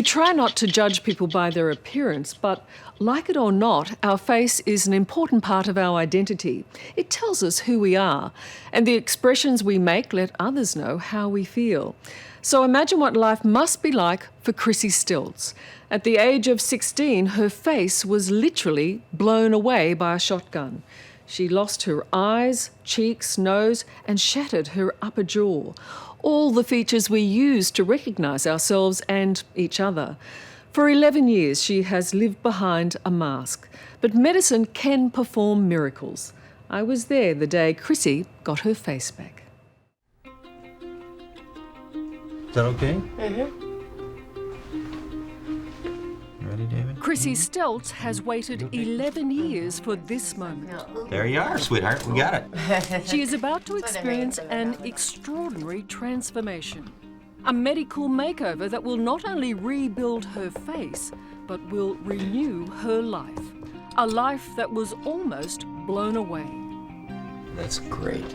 We try not to judge people by their appearance, but like it or not, our face is an important part of our identity. It tells us who we are, and the expressions we make let others know how we feel. So imagine what life must be like for Chrissy Steltz. At the age of 16, her face was literally blown away by a shotgun. She lost her eyes, cheeks, nose, and shattered her upper jaw. All the features we use to recognise ourselves and each other. For 11 years, she has lived behind a mask. But medicine can perform miracles. I was there the day Chrissy got her face back. Is that okay? Mm-hmm. Ready, David? Chrissy Steltz has waited 11 years for this moment. There you are, sweetheart. We got it. She is about to experience an extraordinary transformation. A medical makeover that will not only rebuild her face, but will renew her life. A life that was almost blown away. That's great.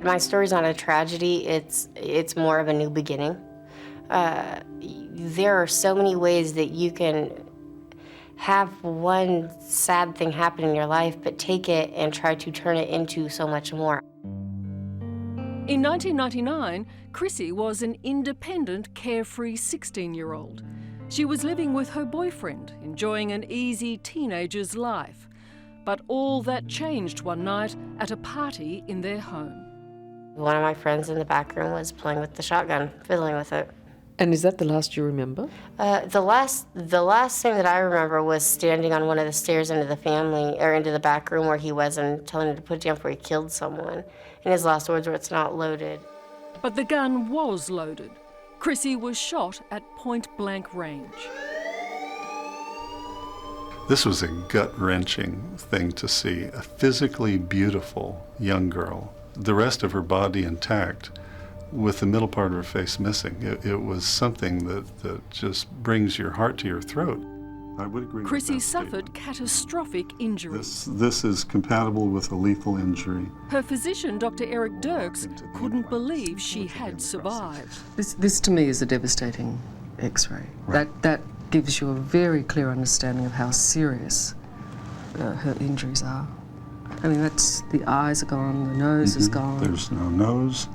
My story's not a tragedy, it's more of a new beginning. There are so many ways that you can have one sad thing happen in your life, but take it and try to turn it into so much more. In 1999, Chrissy was an independent, carefree 16-year-old. She was living with her boyfriend, enjoying an easy teenager's life. But all that changed one night at a party in their home. One of my friends in the back room was playing with the shotgun, fiddling with it. And is that the last you remember? The last thing that I remember was standing on one of the stairs into the back room where he was and telling him to put it down before he killed someone. And his last words were, "It's not loaded." But the gun was loaded. Chrissy was shot at point-blank range. This was a gut-wrenching thing to see. A physically beautiful young girl, the rest of her body intact, with the middle part of her face missing. It was something that just brings your heart to your throat. I would agree with Chrissy that suffered statement. catastrophic injuries. This is compatible with a lethal injury. Her physician, Dr. Eric Dirks, couldn't believe she had survived. This to me is a devastating X-ray. Right. That gives you a very clear understanding of how serious her injuries are. I mean, that's the eyes are gone, the nose is gone. There's no nose.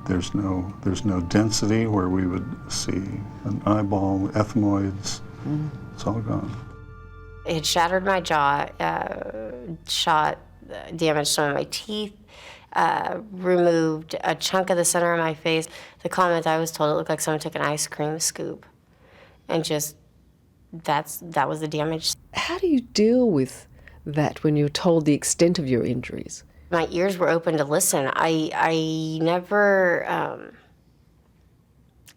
There's no density where we would see an eyeball, ethmoids. It's all gone. It had shattered my jaw, damaged some of my teeth, removed a chunk of the center of my face. The comment I was told, it looked like someone took an ice cream scoop. And just, that was the damage. How do you deal with that when you're told the extent of your injuries? My ears were open to listen. I never,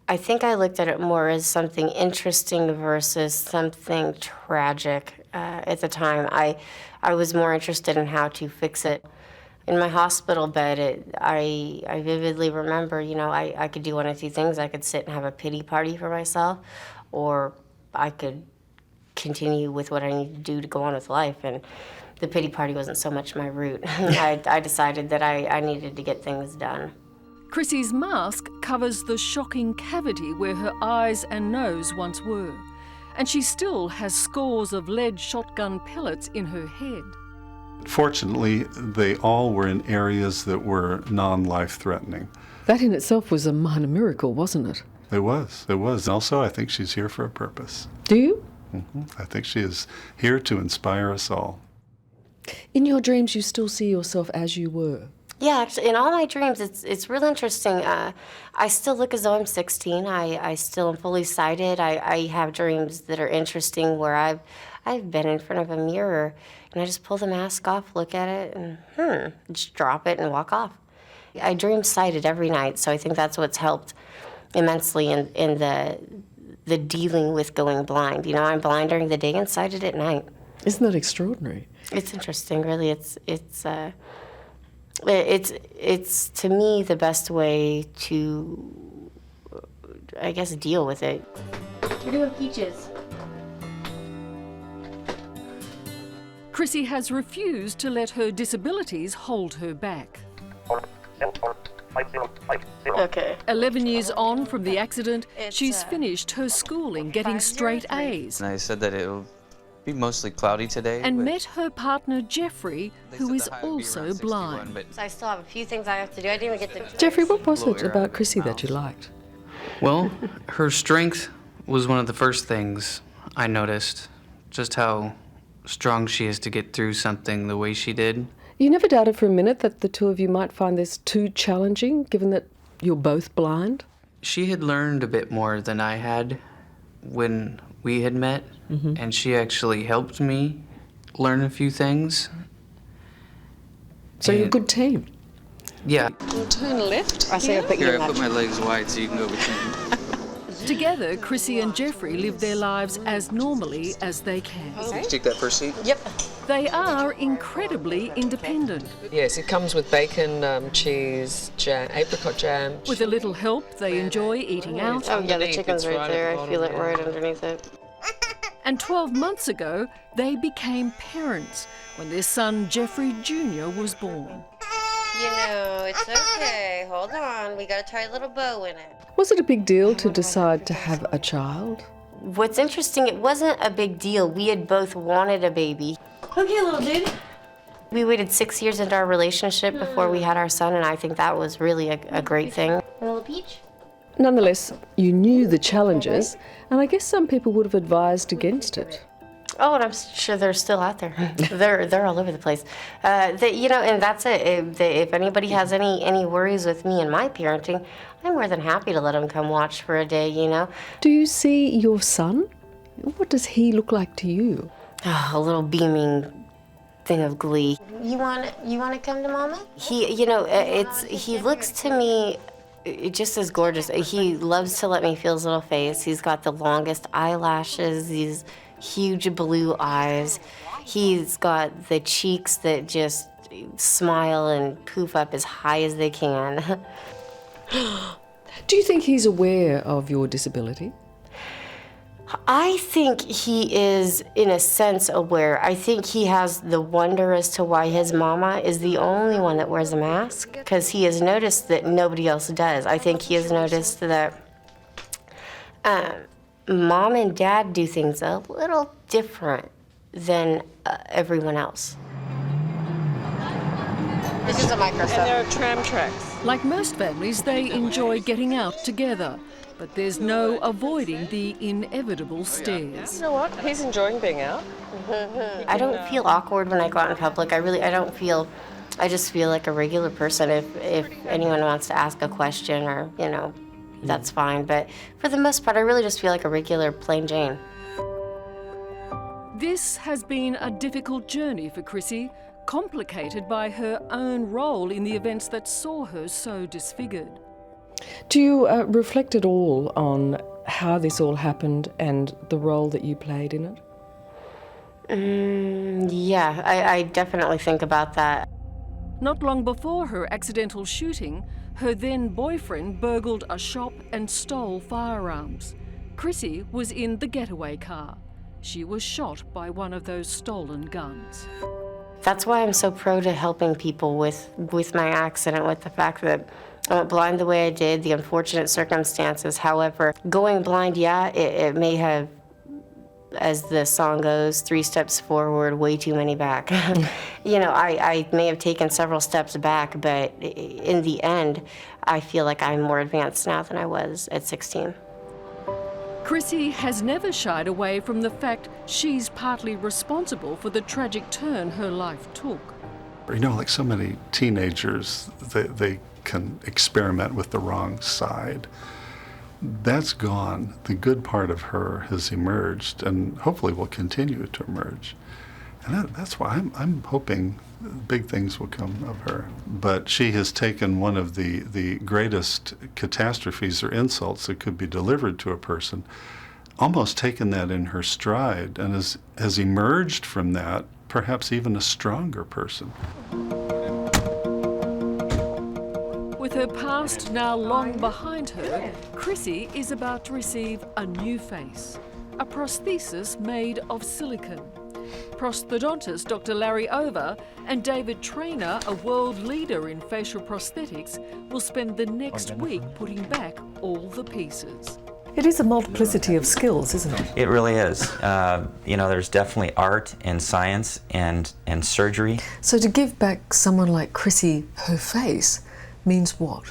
I think I looked at it more as something interesting versus something tragic at the time. I was more interested in how to fix it. In my hospital bed, I vividly remember, I could do one of two things. I could sit and have a pity party for myself, or I could continue with what I need to do to go on with life. And the pity party wasn't so much my route. I decided that I needed to get things done. Chrissy's mask covers the shocking cavity where her eyes and nose once were, and she still has scores of lead shotgun pellets in her head. Fortunately, they all were in areas that were non-life-threatening. That in itself was a minor miracle, wasn't it? It was. Also, I think she's here for a purpose. Do you? I think she is here to inspire us all. In your dreams, you still see yourself as you were? Yeah, actually, in all my dreams, it's really interesting. I still look as though I'm 16. I still am fully sighted. I have dreams that are interesting where I've been in front of a mirror and I just pull the mask off, look at it, and just drop it and walk off. I dream sighted every night, so I think that's what's helped immensely in the dealing with going blind. I'm blind during the day and sighted at night. Isn't that extraordinary? It's interesting, really. It's to me the best way to, I guess, deal with it. We're doing peaches. Chrissy has refused to let her disabilities hold her back. Okay. 11 years on from the accident, she's finished her schooling, getting straight A's, And I said that it'll be mostly cloudy today. and but met her partner Jeffrey, they who said is the high would be also around 61, blind. but So I still have a few things I have to do. I didn't even get to... Jeffrey, what was Blow it air out about of Chrissy your that you mouth. liked? Well, her strength was one of the first things I noticed. Just how strong she is to get through something the way she did. You never doubted for a minute that the two of you might find this too challenging, given that you're both blind? She had learned a bit more than I had when we had met, and she actually helped me learn a few things. So you're a And- good team. Yeah. Turn left. I say I put you Here, in I put that. my legs wide so you can go between. Together, Chrissy and Jeffrey live their lives as normally as they can. Take that first seat. Yep. They are incredibly independent. Yes, it comes with bacon, cheese, jam, apricot jam. With a little help, they enjoy eating out. Oh, yeah, the Underneath, chicken's it's right right there. at the I feel it bottom, right yeah. underneath it. And 12 months ago, they became parents when their son Jeffrey Jr. was born. You know, it's okay. Hold on. We got to tie a little bow in it. Was it a big deal to decide to have a child? What's interesting, it wasn't a big deal. We had both wanted a baby. Okay, little dude. We waited 6 years into our relationship before we had our son, and I think that was really a great thing. A little peach? Nonetheless, you knew the challenges, and I guess some people would have advised against it. Oh, and I'm sure they're still out there. they're all over the place. You know, and that's it. If anybody has any worries with me and my parenting, I'm more than happy to let them come watch for a day, you know. Do you see your son? What does he look like to you? Oh, a little beaming thing of glee. You want to come to Mama? He looks to me just as gorgeous. He loves to let me feel his little face. He's got the longest eyelashes, these huge blue eyes. He's got the cheeks that just smile and poof up as high as they can. Do you think he's aware of your disability? I think he is, in a sense, aware. I think he has the wonder as to why his mama is the only one that wears a mask, because he has noticed that nobody else does. I think he has noticed that Mom and Dad do things a little different than everyone else. This is a microscope. And there are tram tracks. Like most families, they enjoy getting out together, but there's no avoiding the inevitable stares. You know what? He's enjoying being out. I don't feel awkward when I go out in public. I just feel like a regular person. If anyone wants to ask a question or, you know, that's fine. But for the most part, I really just feel like a regular plain Jane. This has been a difficult journey for Chrissy, complicated by her own role in the events that saw her so disfigured. Do you reflect at all on how this all happened and the role that you played in it? Yeah, I definitely think about that. Not long before her accidental shooting, her then boyfriend burgled a shop and stole firearms. Chrissy was in the getaway car. She was shot by one of those stolen guns. That's why I'm so pro to helping people with my accident, with the fact that I went blind the way I did, the unfortunate circumstances. However, going blind, yeah, it may have, as the song goes, 3 steps forward, way too many back. You know, I may have taken several steps back, but in the end, I feel like I'm more advanced now than I was at 16. Chrissy has never shied away from the fact she's partly responsible for the tragic turn her life took. You know, like so many teenagers, they can experiment with the wrong side. That's gone. The good part of her has emerged and hopefully will continue to emerge. And that's why I'm hoping big things will come of her. But she has taken one of the greatest catastrophes or insults that could be delivered to a person, almost taken that in her stride, and has emerged from that perhaps even a stronger person. With her past now long behind her, Chrissy is about to receive a new face, a prosthesis made of silicone. Prosthodontist Dr. Larry Over and David Trainer, a world leader in facial prosthetics, will spend the next week putting back all the pieces. It is a multiplicity of skills, isn't it? It really is. There's definitely art and science and surgery. So to give back someone like Chrissy her face means what?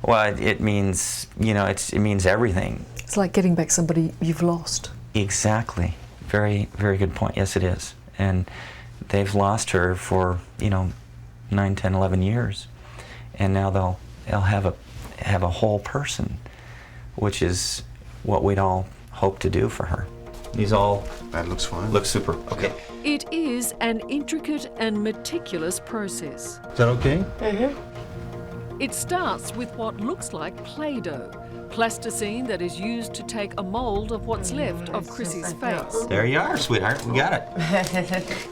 Well, it means, it means everything. It's like getting back somebody you've lost. Exactly. Very, very good point. Yes, it is. And they've lost her for, 9, 10, 11 years. And now they'll have a whole person, which is what we'd all hope to do for her. These all... That looks fine. Look super. Okay. It is an intricate and meticulous process. Is that okay? It starts with what looks like Play-Doh, plasticine that is used to take a mould of what's left of Chrissy's face. There you are, sweetheart. We got it.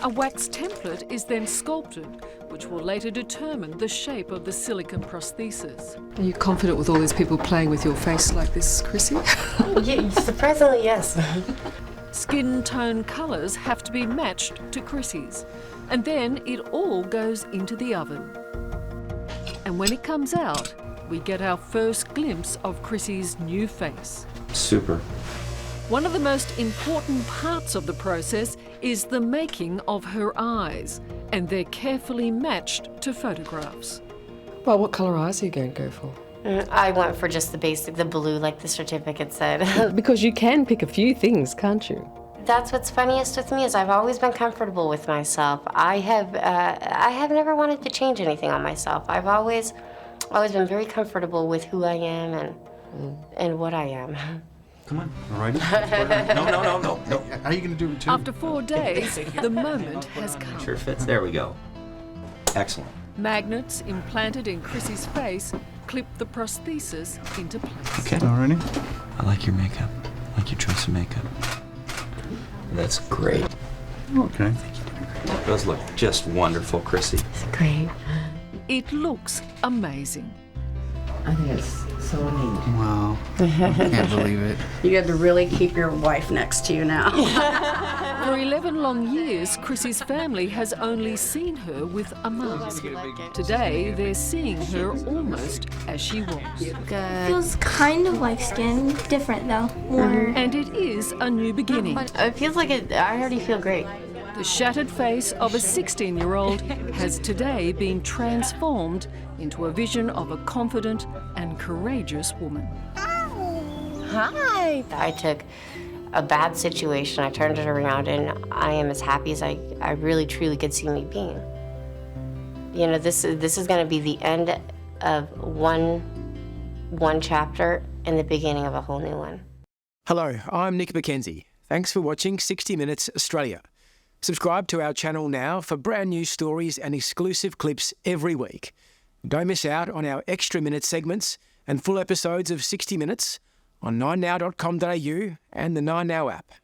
A wax template is then sculpted, which will later determine the shape of the silicone prosthesis. Are you confident with all these people playing with your face like this, Chrissy? Yeah, surprisingly, yes. Skin tone colours have to be matched to Chrissy's, and then it all goes into the oven. And when it comes out, we get our first glimpse of Chrissy's new face. Super. One of the most important parts of the process is the making of her eyes, and they're carefully matched to photographs. Well, what colour eyes are you going to go for? I went for just the basic, the blue, like the certificate said. Because you can pick a few things, can't you? That's what's funniest with me is I've always been comfortable with myself. I have never wanted to change anything on myself. I've always been very comfortable with who I am and what I am. Come on. All right. No. How are you going to do it too? After 4 days, the moment has come. Sure fits. There we go. Excellent. Magnets implanted in Chrissy's face clip the prosthesis into place. Okay. Alrighty. I like your makeup. I like your choice of makeup. That's great. Okay. Those look just wonderful, Chrissy. It's great. It looks amazing. I think it's so neat. Wow. Can't believe it. You had to really keep your wife next to you now. For 11 long years, Chrissy's family has only seen her with a mask. Today, they're seeing her almost as she was. Feels kind of like skin, different though. More. And it is a new beginning. It feels like I already feel great. The shattered face of a 16-year-old has today been transformed into a vision of a confident and courageous woman. Hi. I took a bad situation, I turned it around, and I am as happy as I really truly could see me being. This is going to be the end of one chapter and the beginning of a whole new one. Hello, I'm Nick McKenzie. Thanks for watching 60 Minutes Australia. Subscribe to our channel now for brand new stories and exclusive clips every week. Don't miss out on our extra minute segments and full episodes of 60 Minutes on 9now.com.au and the 9Now app.